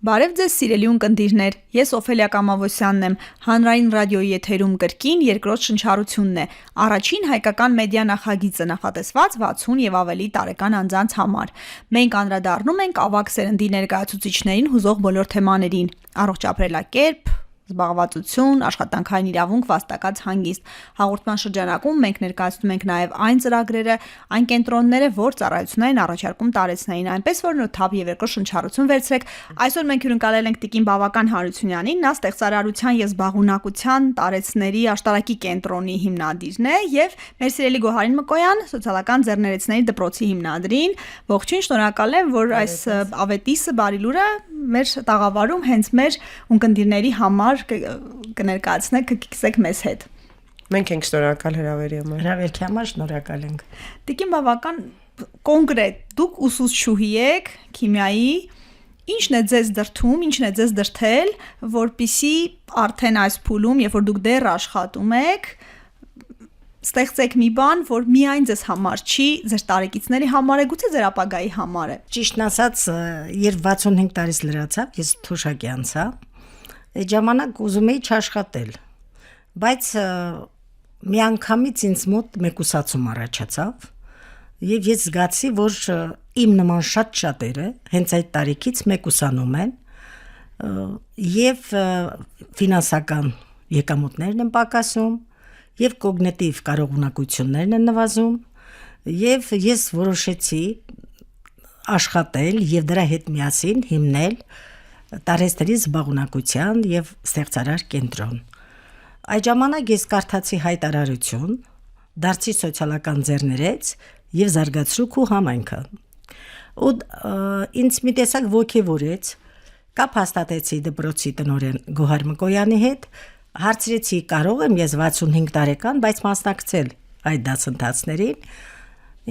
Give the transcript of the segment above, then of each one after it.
Բարև ձեզ սիրելի ունկնդիրներ, ես Օֆելիա Կամավոսյանն եմ, հանրային ռադիոյի եթերում կրկին երկրորդ շնչառությունն է, առաջին հայկական մեդիա նախագիծը նախատեսված 60 եւ ավելի տարեկան անձանց համար։ Մենք անդրադառնում ենք ավագ սերնդի ներկայացուցիչներին հուզող բոլոր թեմաներին՝ առողջ ապրելակերպ, զբաղվածություն, աշխատանքային իրավունք, վաստակած հանգիստ։ Հաղորդման շրջանակում մենք ներկայացնում ենք նաև այն ծրագրերը, այն կենտրոնները, որ ծառայություններին առաջարկում տարեցներին, այնպես որ նոթափ եւ երկրորդ շնչառություն վերցրեք։ Այսօր մենք հյուրընկալել ենք տիկին Բավական Հարությունյանին, նա ստեղծարարության եւ զբաղունակության տարեցների աշտարակի կենտրոնի հիմնադիրն է եւ մեր սիրելի Գոհարին Մկոյան, սոցիալական ձեռներեցների դպրոցի հիմնադրին։ Ողջույն, շնորհակալ եմ, որ այս ավետիսը բարի լուրը մեր տաղավարում հենց մեր ունկնդիրների համար կներկայացնեք, կգիծեք մեզ հետ։ Մենք ենք շնորհակալ հրավերի համար։ Հրավերքի համար շնորհակալ ենք։ Տիկին Բավական, կոնկրետ դուք ուսուցչուհի եք քիմիայի, ինչն է ձեզ դրթում, ինչն է ձեզ դրթել, որպիսի արդեն այս փուլում, երբ որ դուք դեռ աշխատում եք, ստեղծեք մի բան, որ միայն ձեզ համար չի, ձեր տարեկիցների համար է, գուցե ձեր ապագայի համար է։ Ճիշտն ասած, երբ 65 տարից լրացավ, ես թոշակի անցա, այդ ժամանակ ուզում էի չաշխատել, բայց մի անգամից ինձ մոտ մեկուսացում առաջացավ, եւ ես զգացի, որ իմ նման շատ-շատերը հենց այդ տարիքից մեկուսանում են, եւ ֆինանսական եկամուտներն են պակասում, եւ կոգնիտիվ կարողունակություններն են նվազում, եւ ես որոշեցի աշխատել եւ դրա հետ միասին հիմնել տարեցների զբաղունակության եւ ստեղծարար կենտրոն։ Այդ ժամանակ ես կարդացի հայտարարություն, դարձի սոցիալական ձեռներեց եւ զարգացրու քո համայնքը։ Ու ինձ մի տեսակ ոգևորեց, կապ հաստատեցի դպրոցի տնօրեն Գոհար Մկոյանի հետ, հարցրեցի կարող եմ ես 65 տարեկան, բայց մասնակցել այդ դասընթացներին,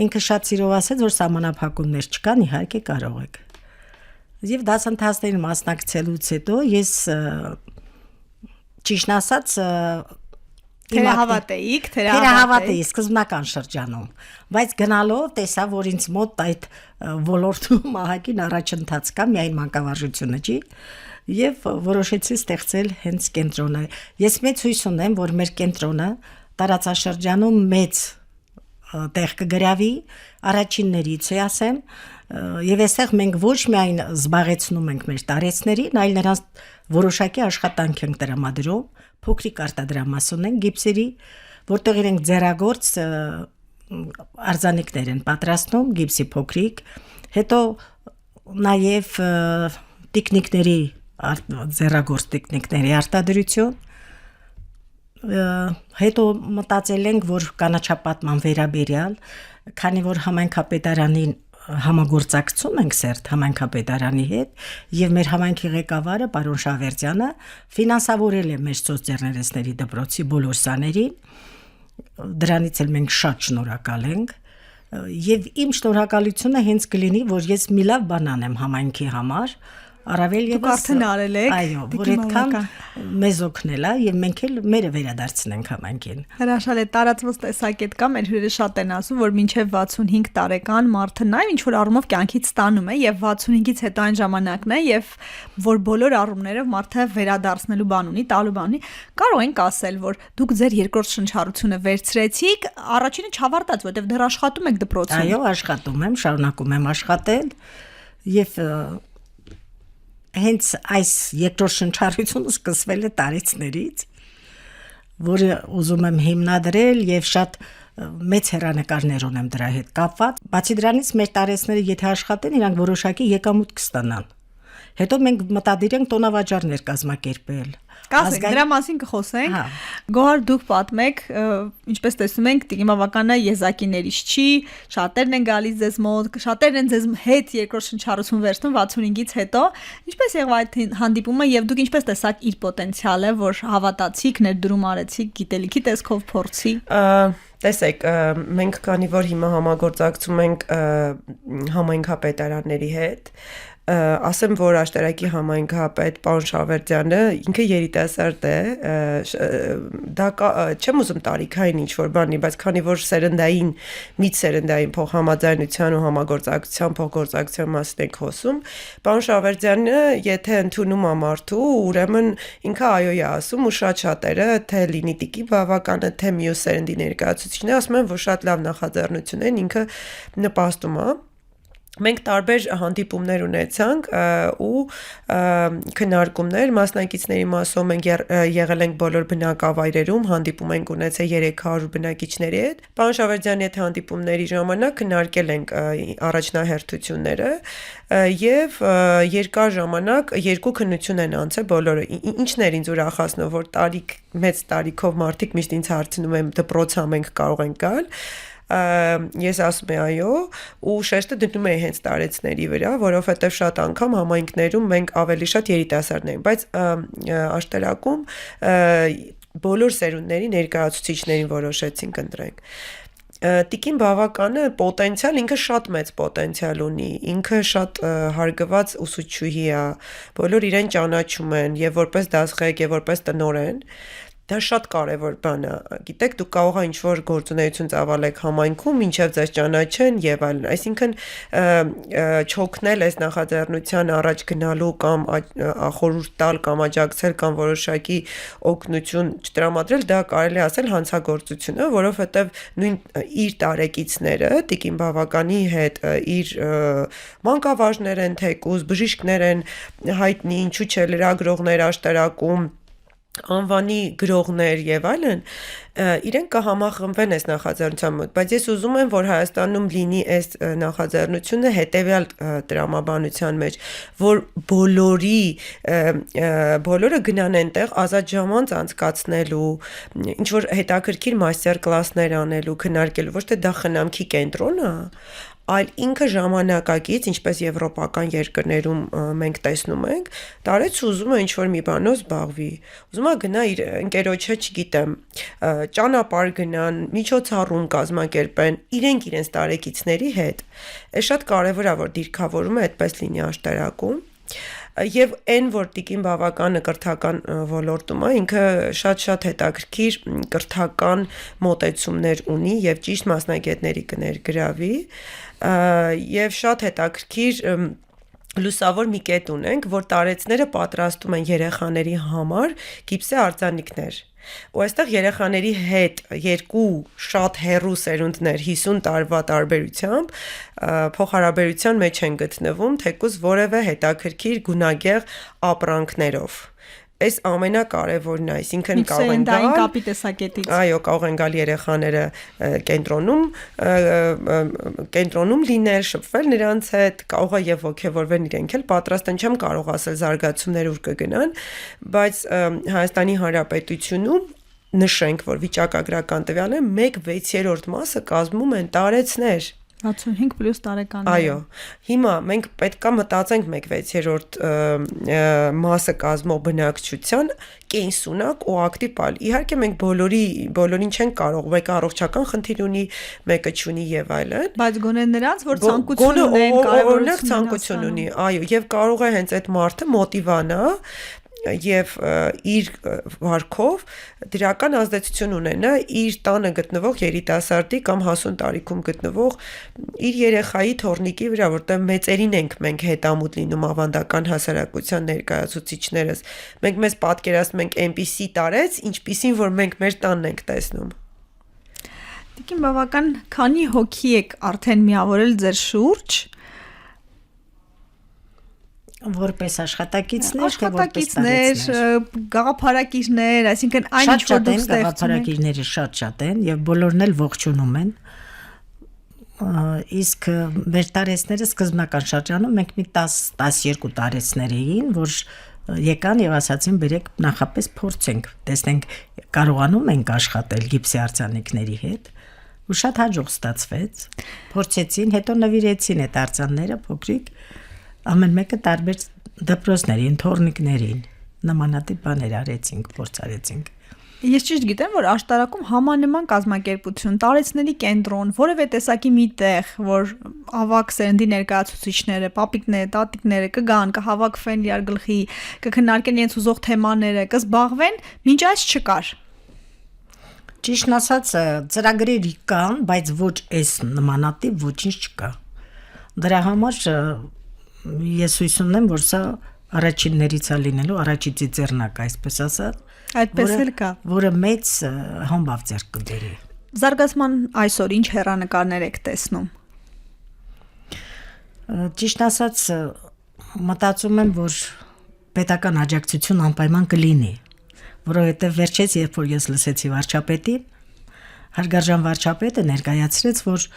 ինքը շատ սիրով ասեց, որ սահմանափակումներ չկան, իհարկե կարող եք։ Եվ դասընթացներին մասնակցելուց հետո ես ճիշտ ասած թերահավատ էի սկզբնական շրջանում, բայց գնալով տեսա, որ ինձ մոտ այդ ոլորտում ահագին առաջընթաց կա, միայն մանկավարժությունը չի, եւ որոշեցի ստեղծել հենց կենտրոնը։ Ես մեծ հույս ունեմ, որ մեր կենտրոնը տարածաշրջանում մեծ տեղ կգրավի, առաջիններից է ասեմ, եւ այստեղ մենք ոչ միայն զբաղեցնում ենք մեր տարեցներին, այլ նրանց որոշակի աշխատանք ենք տրամադրում, փոքրիկ արտադրամաս ունենք գիպսերի, որտեղ իրենք ձեռագործ արձանիկներ են պատրաստում, գիպսի փոքրիկ, հետո նաեւ տիկնիկների ձեռագործ տիկնիկների արտադրություն, հետո մտածել ենք, որ կանաչապատման վերաբերյալ, քանի որ համայնքապետարանին համագործակցում ենք սերտ համայնքապետարանի հետ եւ մեր համայնքի ղեկավարը պարոն Շավերդյանը ֆինանսավորել է մեր սոցձեռներեցների դպրոցի բոլոր սաներին, դրանից էլ մենք շատ շնորհակալ ենք եւ իմ շնորհակալությունը հենց կլինի, որ ես մի լավ բան անեմ համայնքի համար, առավել եւս արդեն արել եք, այո, որ այդքան մեզ օգնել է եւ մենք էլ մերը վերադարձնենք համայնքին։ Հրաշալի է, տարածված տեսակետ կա, մեր հյուրերը շատ են ասում, որ մինչեւ 65 տարեկան մարդը նաեւ ինչ որ առումով կյանքից ստանում է եւ 65-ից հետո այն ժամանակն է եւ որ բոլոր առումներով մարդը վերադարձնելու բան ունի, տալու բան ունի, կարող ենք ասել, որ դուք ձեր երկրորդ շնչառությունը վերցրեցիք, առաջինը չավարտած, որտեւ դեռ աշխատում եք դպրոցում։ Այո, աշխատում եմ, շարունակում եմ աշխատել եւ հենց այս երկրորդ շնչառությունը սկսվել է տարեցներից, որը ուզում եմ հիմնադրել եւ շատ մեծ հեռանկարներ ունեմ դրա հետ կապված։ Բացի դրանից մեր տարեցները եթե աշխատեն, իրանք որոշակի եկամուտ կստանան։ Հետո մենք մտադիր ենք տոնավաճառներ կազմակերպել։ Կասենք, դրա մասին կխոսենք։ Գոհար, դուք պատմեք, ինչպես տեսնում ենք, Տիկին Բավականը եզակիներից չի, շատերն են գալիս ձեզ մոտ, շատերն են ձեզ հետ երկրորդ շնչառություն վերցնում 65-ից հետո։ Ինչպես եղավ այդ հանդիպումը եւ դուք ինչպես տեսաք իր պոտենցիալը, որ հավատացիք, ներդրում արեցիք, գիտելիքի տեսքով փորձի։ Տեսեք, մենք քանի որ հիմա համագործակցում ենք համայնքապետարանների հետ, ասեմ, որ աշտարակի համայնքապետ պարոն Շավերդյանը ինքը երիտասարդ է, դա չեմ ուզում տարիքային ինչ-որ բանի, բայց քանի որ սերնդային, միջսերնդային փոխհամաձայնության ու համագործակցության փոխգործակցության մասին ենք խոսում, պարոն Շավերդյանը, եթե ընդունում է մարդու, ուրեմն ինքը այո է ասում ու շատ-շատերը, թե լինի տիկի բավականը, թե մյուս սերնդի ներկայացուցիչները ասում են, որ շատ լավ նախաձեռնություն են, ինքը նպաստում է Մենք տարբեր հանդիպումներ ունեցանք ու քննարկումներ մասնակիցների մասով մենք եղել ենք բոլոր բնակավայրերում, հանդիպում ենք ունեցել 300 բնակիչների հետ։ Պարոն Շավերդյանի հետ հանդիպումների ժամանակ քննարկել ենք առաջնահերթությունները եւ երկար ժամանակ երկու քննություն են անցել բոլորը։ Ինչն էր ինձ ուրախացնում, որ մեծ տարիքով մարդիկ միշտ ինձ հարցնում են դպրոցա մենք կարող ենք գալ Ես ասում եմ այո ու շեշտը դնում էի հենց տարեցների վրա, որովհետև շատ անգամ համայնքներում մենք ավելի շատ երիտասարդներ ենք, բայց աշտարակում բոլոր սերունդների ներկայացուցիչներին որոշեցինք ընտրենք։ Տիկին բավականը պոտենցիալ, ինքը շատ մեծ պոտենցիալ ունի, ինքը շատ հարգված ուսուցչուհի է, բոլոր իրեն ճանաչում են եւ որպես դասղեկ եւ որպես տնօրեն Դա շատ կարևոր բան է, գիտեք, դուք կարող եք ինչ-որ գործունեություն ծավալեք համայնքում, մինչև ձեզ ճանաչեն եւ այլն, այսինքն չօգնել այս նախաձեռնության առաջ գնալու կամ խորհուրդ տալ կամ աջակցել կամ որոշակի օգնություն չտրամադրել, դա կարելի է ասել հանցագործություն է, որովհետեւ նույն իր տարեկիցները, տիկին բավականի հետ իր մանկավարժներ են թեկուզ, բժիշկներ են հայտնի, ինչու՞ չէ լրագրողներ աշտարակում անվանի գրողներ եւ այլն իրենք կհամախմբվեն այս նախաձեռնության մոտ, բայց ես ուզում եմ, որ Հայաստանում լինի այս նախաձեռնությունը հետեւյալ տրամաբանության մեջ, որ բոլորը գնան այնտեղ ազատ ժամանց անցկացնելու, ինչ որ հետաքրքիր մաստեր կլասներ անելու, քննարկելու, ոչ թե դա խնամքի կենտրոն է, այլ ինքը ժամանակակից, ինչպես եվրոպական երկրներում մենք տեսնում ենք, տարեց ուզում է ինչ-որ մի բանով զբաղվի, ուզում է գնա իր ընկերոջը, չգիտեմ, ճանապարհ գնան, միջոցառում կազմակերպեն, իրենց տարեկիցների հետ, է շատ կարևոր է, որ դիրքավորումը այդպես լինի աշտարակում, Եվ այն, որ տիկին բավականը կրթական ոլորտում է, ինքը շատ-շատ հետաքրքիր կրթական մոտեցումներ ունի եւ ճիշտ մասնագետների կներգրավի եւ շատ հետաքրքիր լուսավոր մի կետ ունենք, որ տարեցները պատրաստում են երեխաների համար գիպսե արձանիկներ ու այստեղ երեխաների հետ երկու շատ հեռու սերունդներ 50 տարվա տարբերությամբ փոխհարաբերության մեջ են գտնվում, թեկուզ որևէ հետաքրքիր գունագեղ ապրանքներով Այս ամենակարևորն է, այսինքն կարող են գալ կապի տեսակետից։ Այո, կարող են գալ երեխաները կենտրոնում լինել, շփվել նրանց հետ, կարող է եւ ոգևորվել իրենք էլ պատրաստ են, չեմ կարող ասել զարգացումներ ուր կգնան, բայց Հայաստանի Հանրապետությունում նշենք, որ վիճակագրական տվյալը 1/6 մասը կազմում են տարեցներ 65+ տարեկան Այո, հիմա մենք պետքա մտածենք 1/6 մասը կազմող բնակչության կենսունակ ու ակտիվ Իհարկե մենք բոլորին չենք կարող, մեկը առողջական խնդիր ունի, մեկը չունի եւ այլն Բայց գոնե նրանց, որ ցանկություն ունեն, կարևորություն ցանկություն ունի, այո, եւ կարող է հենց այդ մարդը մոտիվանա եւ իր վարքով դրական ազդեցություն ունենա իր տանը գտնվող երիտասարդի կամ հասուն տարիքում գտնվող իր երեխայի թորնիկի վրա, որտեղ մեծերին ենք մենք հետամուտ լինում ավանդական հասարակության ներկայացուցիչներս։ Մենք մեզ պատկերացնում ենք այնպիսի տարեց, ինչպիսին որ մենք մեր տանն ենք տեսնում։ Տիկին բավական քանի հոգի եք արդեն միավորել ձեր շուրջ Որպես աշխատակիցներ, թե որպես գաղափարակիրներ, այսինքն այն ինչ որ դուք ստեղծում եք գաղափարակիրները շատ են եւ բոլորն էլ ողջունում են իսկ մեր տարեցները սկզբնական շրջանում մենք մի 10-12 տարեցներ էին, որ եկան եւ ասացին բերեք նախապես փորձենք, տեսնենք կարողանում ենք աշխատել գիպսի արձանիկների հետ ու շատ հաջող ստացվեց, փորձեցին, հետո նվիրեցին այդ արձանները փոքրիկ ամեն մեկը տարբեր դպրոցներին, թորնիկներին նմանատիպ բաներ արեցինք, փորձ արեցինք։ Ես ճիշտ գիտեմ, որ աշտարակում համանման կազմակերպություն, տարեցների կենտրոն, որևէ տեսակի մի տեղ, որ ավակ սերնդի ներկայացուցիչները, պապիկները, տատիկները կգան, կհավաքվեն իրար գլխի, կքննարկեն իրենց ուզող թեմաները, կզբաղվեն, մինչ այս չկար։ Ճիշտն ասած, ծրագրեր կան, բայց ոչ այս նմանատիպ ոչինչ չկա։ Դրա համար ես հույս ունեմ, որ սա առաջիններից է լինելու, առաջի ծիծեռնակ, այսպես ասած, Այդպես էլ կա։ որը մեծ համբավ ձեռք կբերի։ Զարգացման այսօր ինչ հեռանկարներ եք տեսնում։ Ճիշտ ասած, մտածում եմ, որ պետական աջակցություն անպայման կլինի, որովհետև վերջից, երբ որ ես լսեցի վարչապետին, հարգարժան վարչապետը ներկայացրեց, որ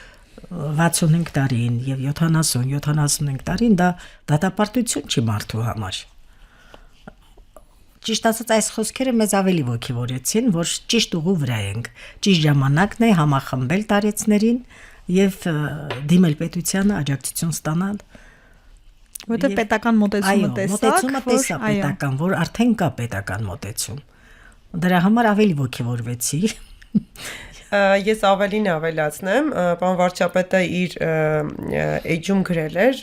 65 տարին եւ 70-75 տարին դա դատապարտություն չի մարդու համար։ Ճիշտ ասած, այս խոսքերը մեզ ավելի ոգևորեցին, որ ճիշտ ուղու վրա ենք, ճիշտ ժամանակն է համախմբել տարեցներին եւ դիմել պետությանը աջակցություն ստանալ։ Որտեղ պետական մոտեցումը տեսա, պետական, որ արդեն կա պետական մոտեցում։ Դրա համար ավելի ոգևորվեցի։ Ես ավելին ավելացնեմ, պարոն վարչապետը իր էջում գրել էր,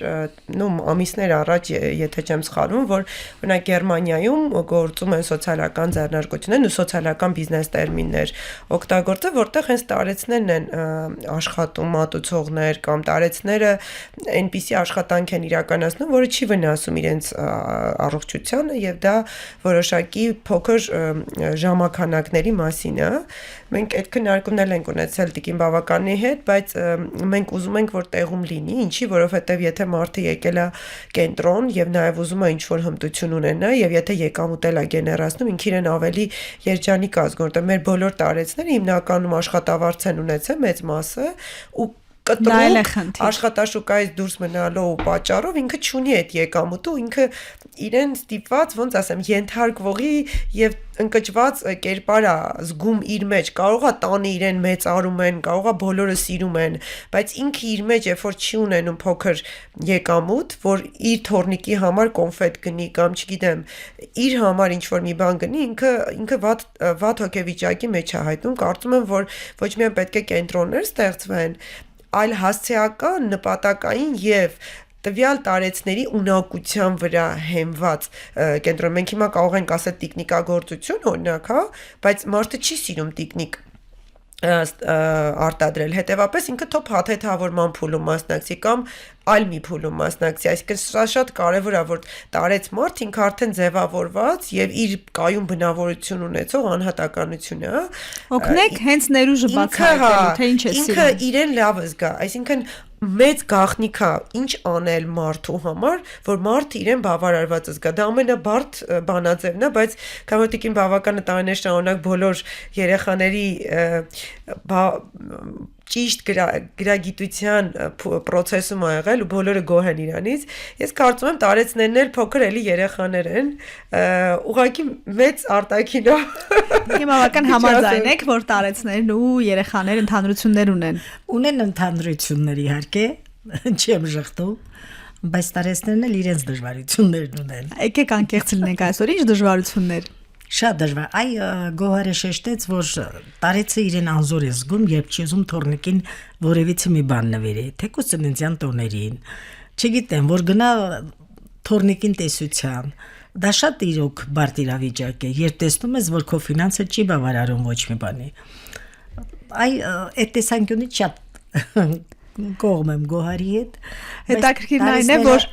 ամիսներ առաջ, եթե չեմ սխալվում, որ օրինակ Գերմանիայում գործում են սոցիալական ձեռնարկություններ ու սոցիալական բիզնես տերմիններ օգտագործել, որտեղ հենց տարեցներն են աշխատում, մատուցողներ կամ տարեցները այնպիսի աշխատանք են իրականացնում, որը չի վնասում իրենց առողջությանը եւ դա որոշակի փոքր ժամանակների մասին է։ Մենք այդ քննարկումներ ենք ունեցել Տիկին Բավականի հետ, բայց մենք ուզում ենք, որ տեղում լինի, ինչի, որովհետև եթե մարդը եկել է կենտրոն եւ նաեւ ուզում է ինչ-որ հմտություն ունենա եւ եթե եկամուտ է գեներացնում, ինքն իրեն ավելի երջանիկ ազգ, որտեղ մեր բոլոր տարեցները հիմնականում աշխատավարձ են ունեցել մեծ մասը ու կտրուկ աշխատաշուկայից դուրս մնալու պատճառով ինքը չունի այդ եկամուտը ու ինքը իրեն ստիպված, ոնց ասեմ, ենթարկվողի եւ ընկճված կերպար է զգում իր մեջ, կարող է տանը իրեն մեծարում են, կարող է բոլորը սիրում են, բայց ինքը իր մեջ երբ որ չի ունենում փոքր եկամուտ, որ իր թորնիկի համար կոնֆետ գնի կամ չգիտեմ, իր համար ինչ որ մի բան գնի, ինքը վատ հոգեվիճակի մեջ է հայտնում, կարծում եմ, որ ոչ միայն պետք է կենտրոններ ստեղծվեն, այլ հասցեական, նպատակային եւ տվյալ տարեցների ունակության վրա հենված կենտրոն։ Մենք հիմա կարող ենք ասել տիկնիկագործություն, օրինակ, հա, բայց մարդը չի սիրում տիկնիկ արտադրել, հետևապես ինքը թոփ հաթեթավորման փուլում մասնակցի կամ այլ մի փուլում մասնակցի, այսինքն սա շատ կարևոր է, որ տարեց մարդ ինքը արդեն ձևավորված եւ իր կայուն բնավորություն ունեցող անհատականություն է, օգնեք հենց ներուժը բացահայտելու, թե ինչ է սիրում։ Ինքը իրեն լավ զգա, այսինքն մեծ գաղտնիք է ինչ անել մարդու համար, որ մարդը իրեն բավարարված զգա։ Դա ամենաբարդ բանաձևն է, բայց Տիկին Բավականը տարիներ շարունակ բոլոր երեխաների ճիշտ գրագիտության process-ում ա եղել ու բոլորը գոհ են իրանից։ Ես կարծում եմ տարեցներն էլ փոքր էլի երեխաներ են, ուղղակի մեծ արտաքինով։ Իմ բավական համաձայն եք, որ տարեցներն ու երեխաներ ընդհանրություններ ունեն։ Ունեն ընդհանրություններ իհարկե, չեմ ժխտում, բայց տարեցներն էլ իրենց դժվարություններն ունեն։ Եկեք անկեղծ լինենք այսօր, ինչ դժվարություններ։ Շատ դժվար։ Այ Գոհարը շեշտեց, որ տարեցը իրեն անզոր է զգում, երբ չի ուզում թորնիկին որևիցե մի բան նվերի, թեկուզ ծննդյան տոներին։ Չգիտեմ, որ գնա թորնիկին տեսության։ Դա շատ իրոք բարդ իրավիճակ է, երբ տեսնում ես, որ քո ֆինանսը չի բավարարում ոչ մի բանի։ Այ այդ տեսանկյունից շատ կողմ եմ Գոհարի հետ։ Հետաքրքիրն այն է, որ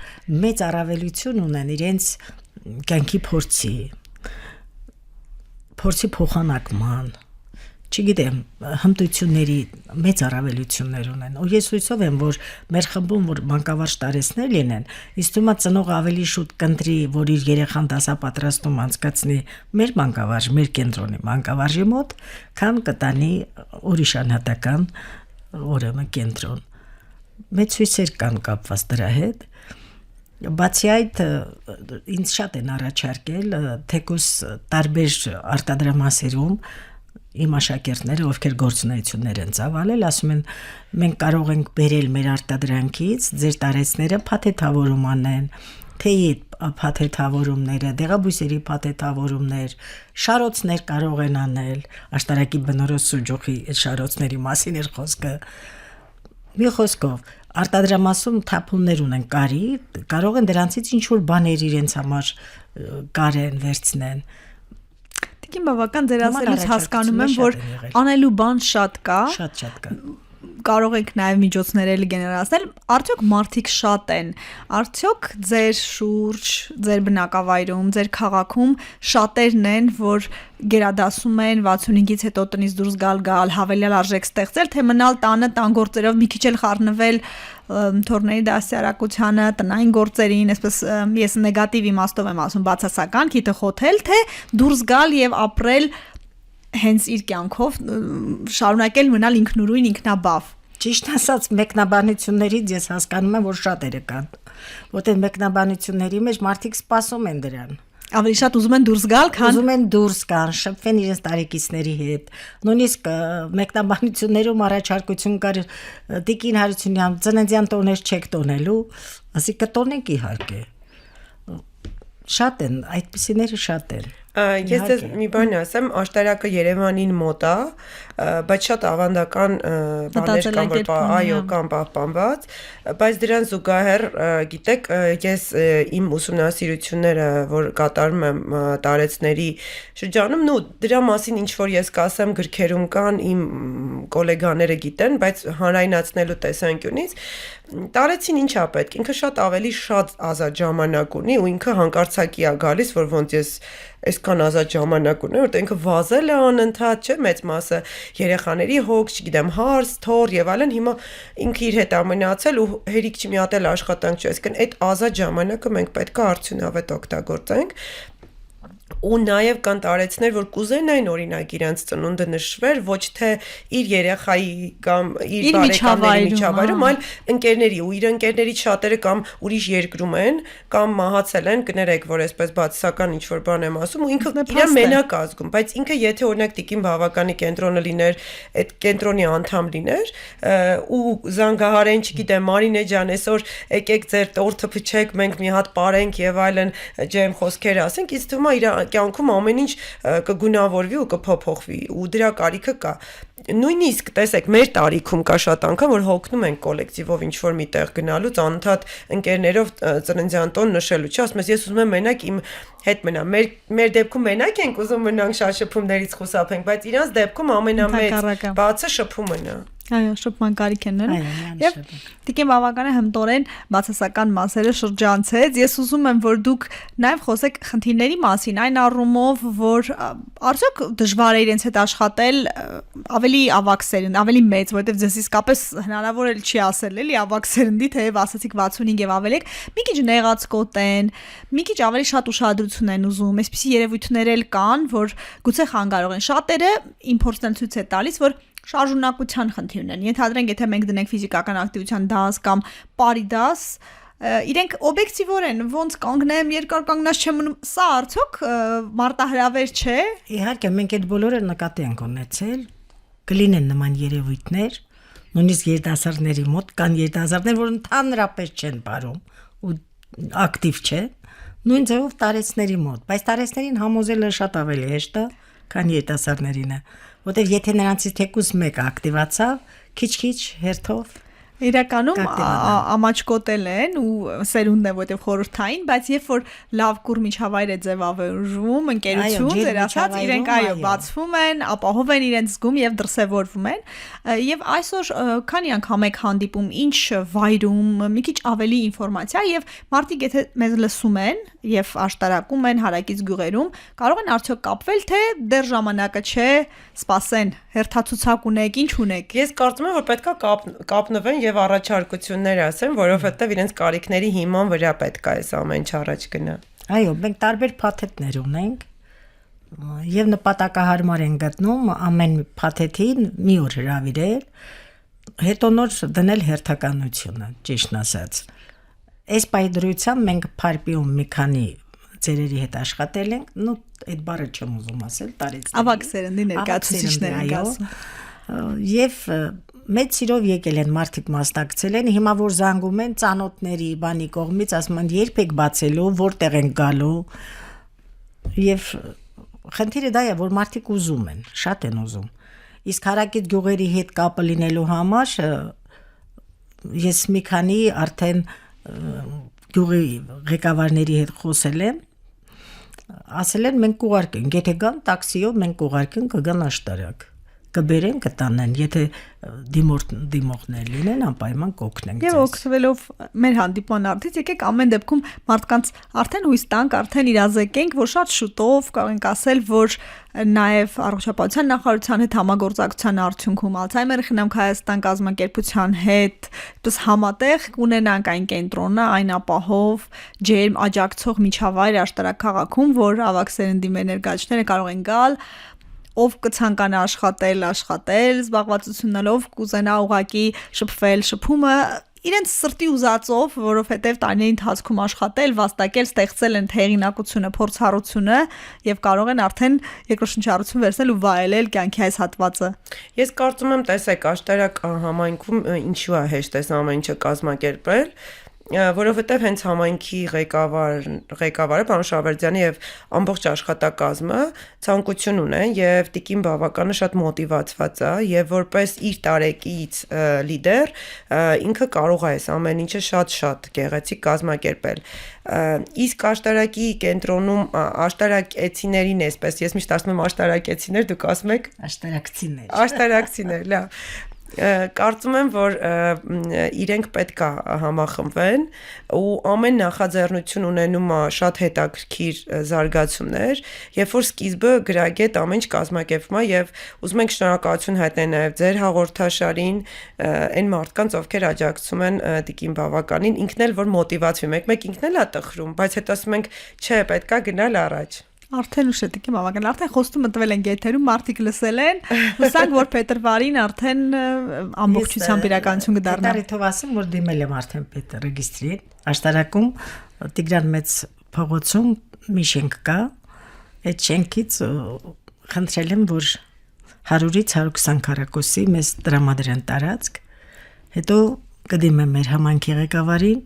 մեծ առավելություն ունեն իրենց կյանքի փորձի փոխանակման, չգիտեմ, հմտությունների մեծ առավելություններ ունեն։ Ու ես հույսով եմ, որ մեր խմբում որ մանկավարժ տարեցներ լինեն, իսկ թվում է ծնողը ավելի շուտ կընտրի, որ իր երեխան դասապատրաստում անցկացնի մեր մանկավարժ, մեր կենտրոնի մանկավարժի մոտ, քան կտանի ուրիշ անհատական ուրեմն կենտրոն։ Մեծ հույսեր կան կապված դրա հետ։ Բացի այդ ինձ շատ են առաջարկել թեկուզ տարբեր արտադրամասերում իմ աշակերտները, ովքեր գործունեություններ են ծավալել, ասում են մենք կարող ենք բերել մեր արտադրանքից ձեր տարեցները փաթեթավորում անեն, թեյի փաթեթավորումները, դեղաբույսերի փաթեթավորումներ, շարոցներ կարող են անել, աշտարակի բնորոշ սուջուխի շարոցների մասին էր խոսքը։ Մի խոսքով, արտադրամասում թափոններ ունեն կարի, կարող են դրանցից ինչ-որ բաներ իրենց համար կարեն, վերցնեն։ Տիկին բավական ձեր ասելուց հասկանում եմ, շատ որ են եղել։ անելու բան շատ կա, Շատ կա։ կարող եք նաև միջոցներ էլ գեներացնել, արդյոք մարդիկ շատ են, արդյոք ձեր շուրջ, ձեր բնակավայրում, ձեր քաղաքում շատերն են, որ գերադասում են 65-ից հետո տնից դուրս գալ, հավելյալ արժեք ստեղծել, թե մնալ տանը տան գործերով մի քիչ էլ խառնվել թորների դասյարակությանը, տնային գործերին, այսպես ես նեգատիվ իմաստով եմ ասում, բացասական, քիթը խոթել, թե դուրս գալ եւ ապրել հենց իր կյանքով շարունակել մնալ ինքնուրույն ինքնաբավ։ Ճիշտ ասած, մեկնաբանություններից ես հասկանում եմ, որ շատերը կան, որտեղ մեկնաբանությունների մեջ մարդիկ սպասում են դրան։ Ավելի շատ ուզում են դուրս գալ, քան Ուզում են դուրս գան, շփվեն իրենց տարեկիցների հետ։ Նույնիսկ մեկնաբանություններում առաջարկություն կար Տիկին Հարությունյան, ծննդյան տոներ չեք տոնելու, ասի կտոնենք իհարկե։ Շատ են, այդպիսիները շատ են։ Ես դες մի բան ասեմ, աշտարակը Երևանին մոտ է, բայց շատ ավանդական բաներ կան, որ այո, կան պահպանված, բայց դրան զուգահեռ, գիտեք, ես իմ ուսումնասիրությունները, որ կատարում եմ տարեցների շրջանում, նու դրա մասին ինչ որ ես կասեմ գրքերում կան, իմ գոլեգաները գիտեն, բայց հանրայնացնելու տեսանկյունից տարեցին ինչ է պետք, ինքը շատ ավելի շատ ազատ ժամանակ ունի ու ինքը հանկարծակի է գալիս, որ ոնց ես այսքան ազատ ժամանակ ունեմ, որտեղ ինքը վազել է անընդհատ, չէ՞, մեծ մասը երեխաների հոգ, չգիտեմ, հարս, թոր եւ այլն, հիմա ինքը իր հետ ամենացել ու հերիք չի միատել աշխատանք չէ, այսինքն այդ ազատ ժամանակը մենք պետք է արդյունավետ օգտագործենք։ Ու նաև կան տարեցներ, որ կուզեն այն օրինակ իրենց ծնունդը նշվեր ոչ թե իր երեխայի կամ իր բարեկամների միջավայրում, այլ ընկերների ու իր ընկերներից շատերը կամ ուրիշ երկրում են կամ մահացել են, կներեք, որ այսպես բացասական ինչ-որ բան եմ ասում ու ինքը իրեն մենակ ազգում, բայց ինքը եթե օրինակ Տիկին Բավականի կենտրոնը լիներ, այդ կենտրոնի անդամ լիներ ու զանգահարեն, չգիտեմ, Մարինե ջան, այսօր եկեք ձեր տորթը փչեք, մենք մի հատ ապարենք եւ այլն ջեմ խոսքեր ասենք, ինձ թվում է իր կյանքում ամեն ինչ կգունավորվի ու կփոփոխվի ու դրա կարիքը կա։ Նույնիսկ տեսեք մեր տարիքում կա շատ անգամ որ հոգնում են կոլեկտիվով ինչ որ միտեղ գնալուց անընդհատ ընկերներով ծննդյան տոն նշելու, չէ՞, ասում ես ես ուզում եմ մենակ իմ հետ մնամ։ Մեր դեպքում մենակ ենք ուզում մնանք շաշփումներից խուսափենք, բայց իրանց դեպքում ամենամեծ բացը շփումն է։ Այո, շփման կարիք են նույն։ Եվ Տիկին Բավականը հմտորեն բացասական մասերը շրջանցեց։ Ես ուզում եմ, որ դուք նաև խոսեք խնդիրների մասին, այն առումով, որ արդյոք դժվար է իրենց հետ աշխատել ավելի ավագ սերունդ, ավելի մեծ, որովհետև ձեզ իսկապես հնարավոր էլ չի ասել, էլի ավագ սերնդի, թեև ասացիք 65 եւ ավելեք, մի քիչ նեղացկոտ են, մի քիչ ավելի շատ ուշադրություն են ուզում, այսպիսի երևույթներ էլ կան, որ գուցե խանգարող են։ Շատերը իմ փորձն ցույց է տալիս, որ շարժունակության խնդիրն են։ Ենթադրենք, եթե մենք դնենք ֆիզիկական ակտիվության դաս կամ պարի դաս, իրենք օբյեկտիվորեն ոնց կանգնեմ, երկար կանգնած չեմ մնում, սա արդյոք մարտահրավեր չէ։ Իհարկե, մենք այդ բոլորը նկատի ենք ունեցել, կլինեն նման երևույթներ, նույնիսկ երիտասարդների մոտ կան երիտասարդներ, որ ընդհանրապես չեն բարում ու ակտիվ չեն, նույն ձևով տարեցների մոտ, բայց տարեցներին համոզելը շատ ավելի հեշտ է, քան երիտասարդներին է, որտեղ եթե նրանցից թեկուզ մեկը ակտիվացավ, քիչ-քիչ հերթով Իրականում ամաչկոտել են ու սերունդն է, որտեղ խորհրդային, բայց երբ որ լավ կուր միջավայր է ձևավորվում, ընկերություն, ձեր ասած, իրենք այո, բացվում են, ապահով են իրենց զգում եւ դրսեւորվում են։ Եվ այսօր քանի անգամ եք հանդիպում, ինչ վայրում, մի քիչ ավելի ինֆորմացիա եւ մարդիկ եթե մեզ լսում են եւ աշտարակում են հարակից գյուղերում, կարող են արդյոք կապվել, թե դեռ ժամանակը չէ, սպասեն, հերթացուցակ ունեք, ինչ ունեք։ Ես կարծում եմ, որ պետքա կապնվեն եւ առաջարկություններ ասեն, որովհետեւ իրենց կարիքների հիման վրա պետք է այս ամեն ինչ առաջ գնա։ Այո, մենք տարբեր փաթեթներ ունենք եւ նպատակահարմար են գտնում ամեն փաթեթին մի օր հրավիրել, հետո նոր դնել հերթականությունը, ճիշտն ասած։ Այս պայդրությամբ մենք Փարպիում մի քանի ծերերի հետ աշխատել ենք, նո այդ բառը չեմ ուզում ասել, տարեցների։ Ավագ սերնդի ներկայացուցիչներ են ասում։ Եվ մեծ սիրով եկել են մարդիկ մասնակցել են, հիմա որ զանգում են ծանոթների, բանի կողմից, ասում են երբեք բացելու, որտեղ են գալու, եւ խնդիրը դա է, որ մարդիկ ուզում են, շատ են ուզում։ Իսկ հարակից գյուղերի հետ կապը լինելու համար ես մի քանի արդեն գյուղի ղեկավարների հետ խոսել եմ, ասել են մենք կուղարկենք, եթե գան տաքսիով մենք կուղարկենք, կգան աշտարակ, կբերեն, կտանեն, եթե դիմողներ լինեն, անպայման կօգնենք Եվ օգտվելով մեր հանդիպման արդից, եկեք ամեն դեպքում մարդկանց արդեն հույս տանք, արդեն իրազեկենք, որ շատ շուտով կարող ենք ասել, որ նաև առողջապահության նախարարության հետ համագործակցության արդյունքում Ալցհեյմերի խնամք Հայաստան կազմակերպության հետ այդպես համատեղ կունենանք այն կենտրոնը, այն ապահով ջերմ աջակցող միջավայր աշտարակ քաղաքում, որ ավագ սերնդի մեր ներկայացուցիչները կարող են գալ, ով կցանկանա աշխատել, զբաղվածություններով կուզենա ուղակի շփվել, շփումը իրենց սրտի ուզածով, որովհետև տարիների ընթացքում աշխատել, վաստակել, ստեղծել են հեղինակությունը, փորձառությունը եւ կարող են արդեն երկրաշնչառություն վերցնել ու վայելել կյանքի այս հատվածը։ Ես կարծում եմ, տեսեք, աշտարակ համայնքում ինչու է հեշտ է ամեն ինչը կազմակերպել, որովհետև հենց համայնքի ղեկավարը պարոն Շավերդյանը եւ ամբողջ աշխատակազմը ցանկություն ունեն եւ Տիկին բավականին շատ մոտիվացված է եւ որպես իր տարեկից լիդեր ինքը կարող է այս ամեն ինչը շատ գեղեցիկ կազմակերպել իսկ աշտարակի կենտրոնում աշտարակեցիներին էսպես ես միշտ ասում եմ աշտարակեցիներ դուք ասում եք աշտարակցիներ լավ Կարծում եմ, որ իրենք պետք է համախմբվեն ու ամեն նախաձեռնություն ունենում է շատ հետաքրքիր զարգացումներ, երբ որ սկիզբը գրագետ ամեն ինչ կազմակերպվում է եւ ուզում ենք շնորհակալություն հայտնել նաեւ ձեր հաղորդաշարին, այն մարդկանց, ովքեր աջակցում են Տիկին բավականին, ինքն էլ որ մոտիվացվի, մեկ ինքն էլ է տխրում, բայց հետո ասում ենք, չէ, պետք է գնալ առաջ Արդեն ուշ է Տիկին բավական, արդեն խոստումը տվել են եթերում, մարդիկ լսել են, հուսանք, որ փետրվարին արդեն ամբողջությամբ իրականություն կդառնա։ Դարիթով ասեմ, որ դիմել եմ արդեն պետ ռեգիստրի, աշտարակում Տիգրան մեծ փողոցում մի շենք կա, այդ շենքից խնդրել եմ, որ 100-ից 120 քառակուսի մեզ տրամադրեն տարածք, հետո կդիմեմ մեր համայնքի ղեկավարին,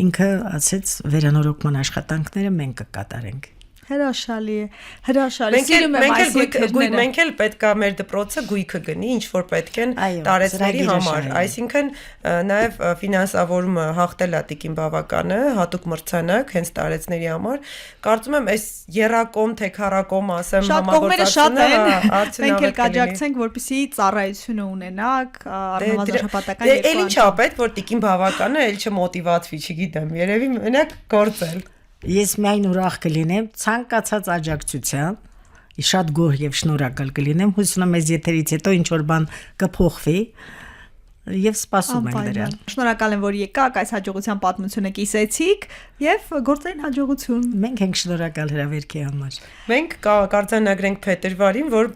ինքը ասեց վերանորոգման աշխատանքները մենք կկատարենք։ Հրաշալի է, սիրում եմ այս եթերները։ Մենք էլ պետք է մեր դպրոցը գույքը գնի, ինչ որ պետք են տարեցների համար, այսինքն նաև ֆինանսավորումը հաղթել է Տիկին բավականը, հատուկ մրցանակ հենց տարեցների համար, կարծում եմ այս երակոմ թե քառակոմ ասեմ համագործակցությունը մենք էլ կաջակցենք, որպեսզի ծառայությունը ունենաք, առնվազն Էլ ինչ է պետք, որ Տիկին բավականը էլ չմոտիվացվի, չգիտեմ, երևի մենակ գործել Ես միայն ուրախ կլինեմ ցանկացած աջակցության, շատ գոհ եւ շնորհակալ կլինեմ, հուսում եմ այս եթերից հետո ինչ որ բան կփոխվի եւ սպասում ենք դրան։ Շնորհակալ եմ, որ եկաք, այս հաջողության պատմությունը կիսեցիք եւ գործային հաջողություն։ Մենք ենք շնորհակալ հրավերքի համար։ Մենք կարձանագրենք փետրվարին, որ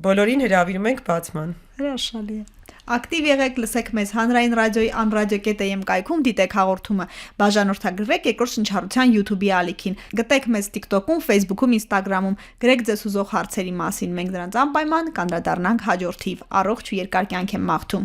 բոլորին հրավիրում ենք բացման։ Հրաշալի է։ Ակտիվ եղեք, լսեք մեզ հանրային ռադիոյի anradio.am կայքում, դիտեք հաղորդումը, բաժանորդագրվեք երկրորդ շնչառության YouTube-ի ալիքին, գտեք մեզ TikTok-ում, Facebook-ում, Instagram-ում, գրեք ձեզ ուզող հարցերի մասին, մենք դրանց անպայման կանդրադառնանք հաջորդիվ, առողջ ու երկար կյանք եմ մաղթում։